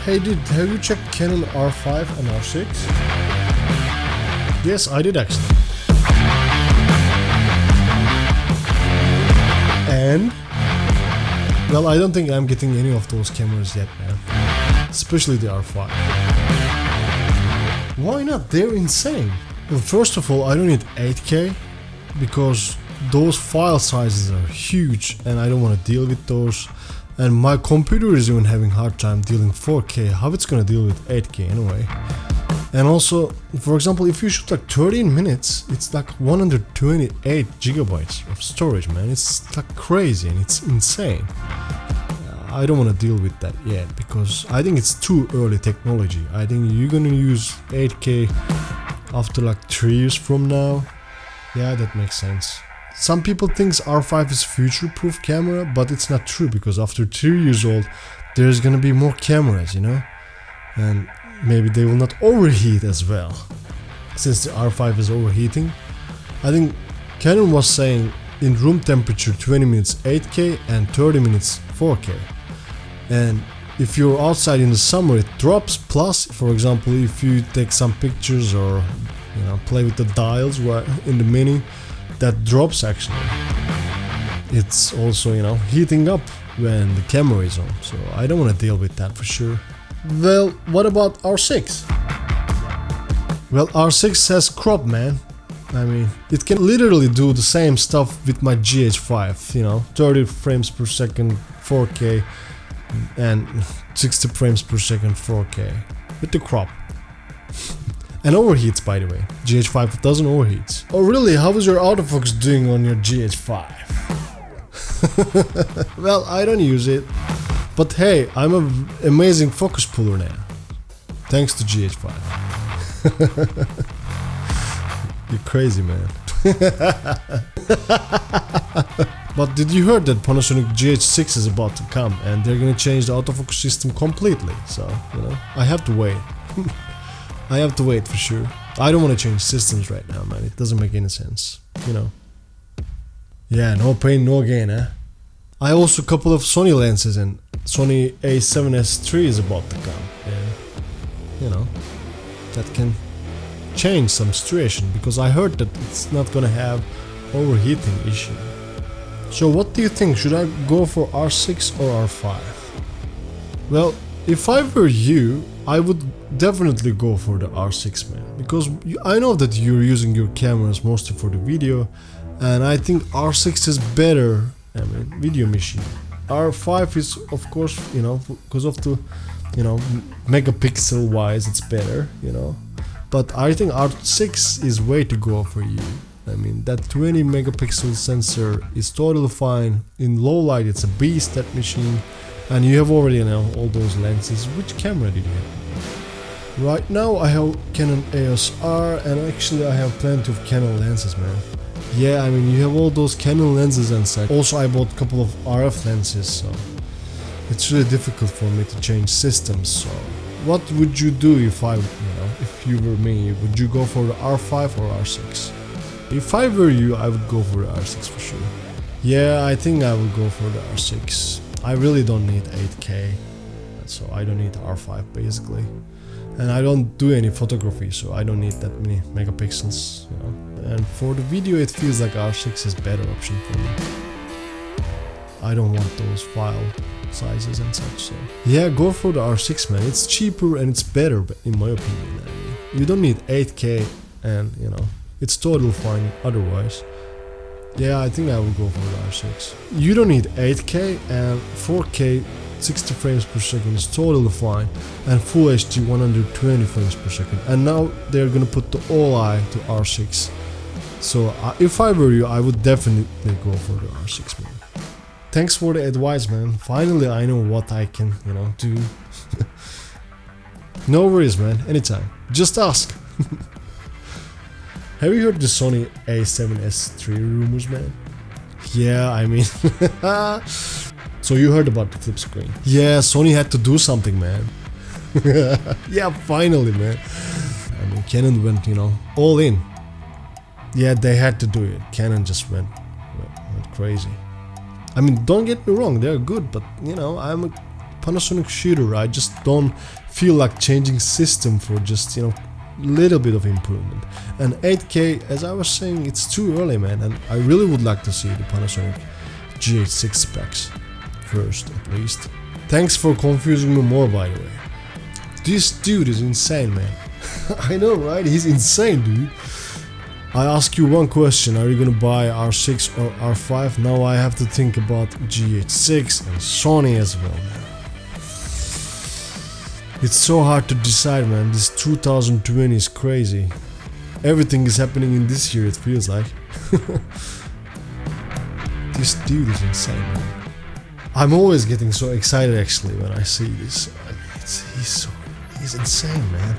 Hey dude, have you checked Canon R5 and R6? Yes, I did actually. And well, I don't think I'm getting any of those cameras yet, man. Especially the R5. Why not? They're insane. Well, first of all, I don't need 8K because those file sizes are huge and I don't want to deal with those. And my computer is even having hard time dealing 4K. How it's gonna deal with 8K anyway? And also, for example, if you shoot like 13 minutes, it's like 128 gigabytes of storage, man. It's like crazy and it's insane. I don't want to deal with that yet because I think it's too early technology. I think you're gonna use 8K after like 3 years from now. Yeah, that makes sense. Some people think R5 is future-proof camera, but it's not true because after 3 years old, there's gonna be more cameras, you know? And maybe they will not overheat as well. Since the R5 is overheating, I think Canon was saying in room temperature 20 minutes 8K and 30 minutes 4K. And if you're outside in the summer, it drops. Plus, for example, if you take some pictures or play with the dials in the Mini, that drops actually. It's also heating up when the camera is on, so I don't want to deal with that for sure. Well, what about R6? Well, R6 has crop, man. I mean, it can literally do the same stuff with my GH5, 30 frames per second 4K and 60 frames per second 4K with the crop. And overheats, by the way. GH5 doesn't overheat. Oh really? How is your autofocus doing on your GH5? Well, I don't use it. But hey, I'm an amazing focus puller now. Thanks to GH5. You're crazy, man. But did you hear that Panasonic GH6 is about to come and they're gonna change the autofocus system completely? So, I have to wait. I have to wait for sure. I don't want to change systems right now, man. It doesn't make any sense, Yeah, no pain, no gain, eh? I also a couple of Sony lenses and Sony A7S3 is about to come. And, that can change some situation because I heard that it's not gonna have overheating issue. So what do you think? Should I go for R6 or R5? Well, if I were you, I would definitely go for the R6, man, because I know that you're using your cameras mostly for the video, and I think R6 is better, video machine. R5 is, of course, because of the, megapixel wise, it's better, but I think R6 is way to go for you. I mean, that 20 megapixel sensor is totally fine. In low light, it's a beast, that machine. And you have already all those lenses. Which camera did you have? Right now I have Canon EOS R, and actually I have plenty of Canon lenses, man. Yeah, I mean, you have all those Canon lenses and such. Also, I bought a couple of RF lenses, so it's really difficult for me to change systems. So what would you do if if you were me? Would you go for the R5 or R6? If I were you, I would go for the R6 for sure. Yeah, I think I would go for the R6. I really don't need 8K, so I don't need R5 basically. And I don't do any photography, so I don't need that many megapixels, And for the video, it feels like R6 is a better option for me. I don't want those file sizes and such, so yeah, go for the R6, man. It's cheaper and it's better, in my opinion. I mean, you don't need 8K, and it's totally fine otherwise. Yeah, I think I will go for the R6. You don't need 8K, and 4K 60 frames per second is totally fine, and Full HD 120 frames per second. And now they're gonna put the all-eye to R6. So if I were you, I would definitely go for the R6, man. Thanks for the advice, man. Finally, I know what I can, do. No worries, man. Anytime. Just ask. Have you heard the Sony A7S3 rumors, man? Yeah, I mean... So you heard about the flip screen. Yeah, Sony had to do something, man. Yeah, finally, man. I mean, Canon went, all in. Yeah, they had to do it. Canon just went crazy. I mean, don't get me wrong, they're good, but, I'm a Panasonic shooter, I just don't feel like changing system for just, you know, little bit of improvement. And 8K, as I was saying, it's too early, man, and I really would like to see the Panasonic GH6 specs first, at least. Thanks for confusing me more, by the way. This dude is insane, man. I know, right? He's insane, dude. I ask you one question, are you gonna buy R6 or R5? Now I have to think about GH6 and Sony as well, man. It's so hard to decide, man. This 2020 is crazy. Everything is happening in this year, it feels like. This dude is insane, man. I'm always getting so excited actually when I see this. I mean, he's insane, man.